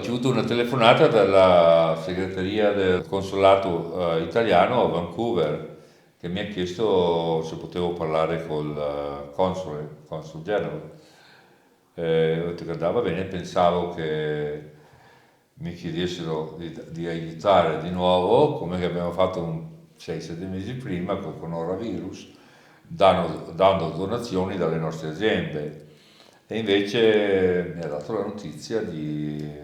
ricevuto una telefonata dalla segreteria del consolato italiano a Vancouver che mi ha chiesto se potevo parlare col consul general. Ho detto che andava bene, pensavo che mi chiedessero di aiutare di nuovo, come che abbiamo fatto 6-7 mesi prima col coronavirus, dando donazioni dalle nostre aziende. E invece mi ha dato la notizia che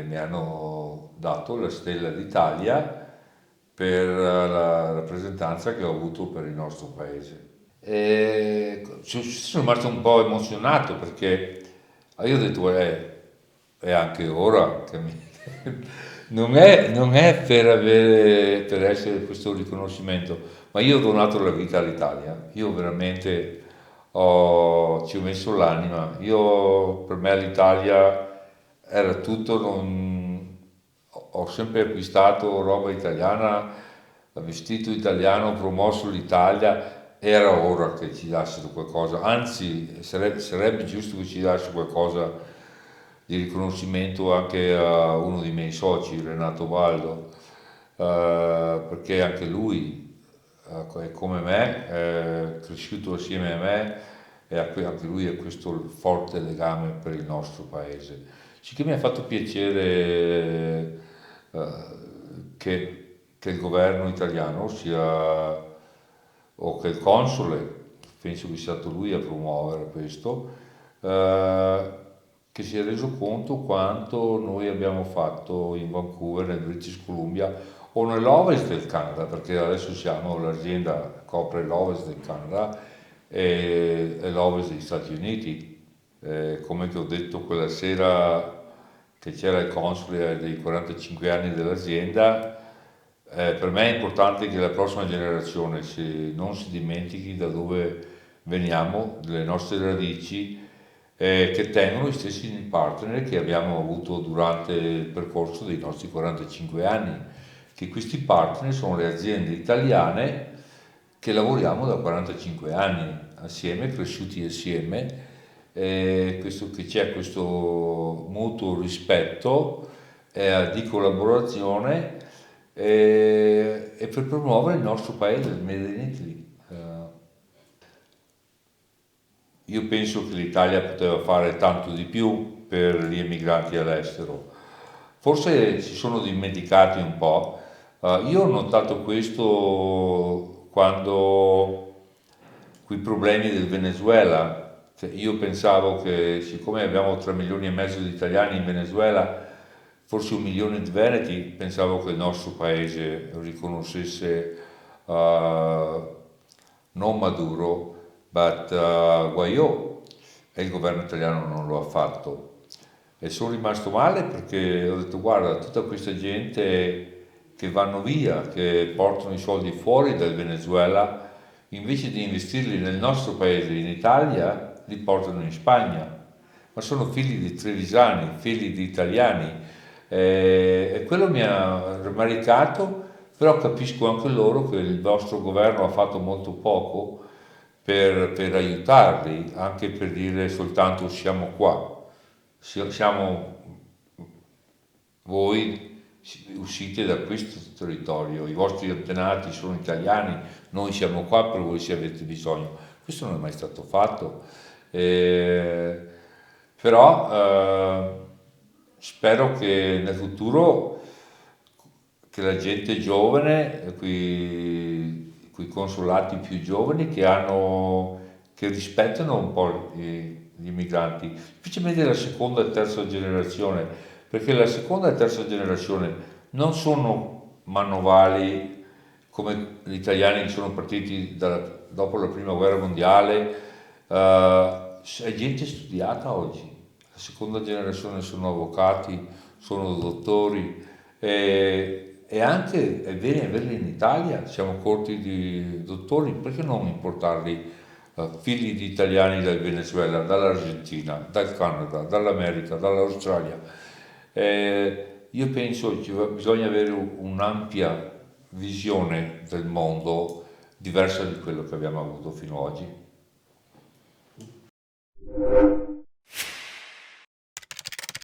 mi hanno dato la Stella d'Italia per la rappresentanza che ho avuto per il nostro paese. E sono rimasto un po' emozionato perché io ho detto, è anche ora che mi... non è per essere questo riconoscimento, ma io ho donato la vita all'Italia, io veramente ci ho messo l'anima, per me l'Italia era tutto, ho sempre acquistato roba italiana, vestito italiano, promosso l'Italia, era ora che ci dassero qualcosa, anzi sarebbe giusto che ci dassero qualcosa di riconoscimento anche a uno dei miei soci, Renato Baldo, perché anche lui è come me, è cresciuto assieme a me e anche lui ha questo forte legame per il nostro paese. Sì che mi ha fatto piacere che il governo italiano sia, o che il console, penso che sia stato lui a promuovere questo, che si è reso conto quanto noi abbiamo fatto in Vancouver, nel British Columbia o nell'ovest del Canada, perché adesso l'azienda copre l'ovest del Canada e l'ovest degli Stati Uniti. Come ti ho detto quella sera che c'era il console dei 45 anni dell'azienda, per me è importante che la prossima generazione non si dimentichi da dove veniamo, delle nostre radici, che tengono gli stessi partner che abbiamo avuto durante il percorso dei nostri 45 anni, che questi partner sono le aziende italiane che lavoriamo da 45 anni assieme, cresciuti assieme, che c'è questo mutuo rispetto di collaborazione e per promuovere il nostro paese, il Made in Italy. Io penso che l'Italia poteva fare tanto di più per gli emigranti all'estero. Forse si sono dimenticati un po'. Io ho notato questo quando quei problemi del Venezuela, cioè, io pensavo che siccome abbiamo 3 milioni e mezzo di italiani in Venezuela, forse 1 milione di veneti, pensavo che il nostro paese riconoscesse non Maduro, but Guaidó, e il governo italiano non lo ha fatto. E sono rimasto male perché ho detto guarda, tutta questa gente che vanno via, che portano i soldi fuori dal Venezuela, invece di investirli nel nostro paese, in Italia, li portano in Spagna. Ma sono figli di trevisani, figli di italiani. E quello mi ha rammaricato, però capisco anche loro che il vostro governo ha fatto molto poco per aiutarli, anche per dire soltanto siamo qua. Siamo voi uscite da questo territorio, i vostri antenati sono italiani, noi siamo qua per voi se avete bisogno. Questo non è mai stato fatto. Eh, Però spero che nel futuro che la gente giovane, quei consolati più giovani che rispettano un po' gli immigranti, specialmente la seconda e terza generazione, perché la seconda e terza generazione non sono manovali come gli italiani che sono partiti dopo la prima guerra mondiale, è gente studiata oggi. La seconda generazione sono avvocati, sono dottori e anche è bene averli in Italia, siamo corti di dottori, perché non importarli figli di italiani dal Venezuela, dall'Argentina, dal Canada, dall'America, dall'Australia. Io penso che bisogna avere un'ampia visione del mondo diversa di quello che abbiamo avuto fino ad oggi.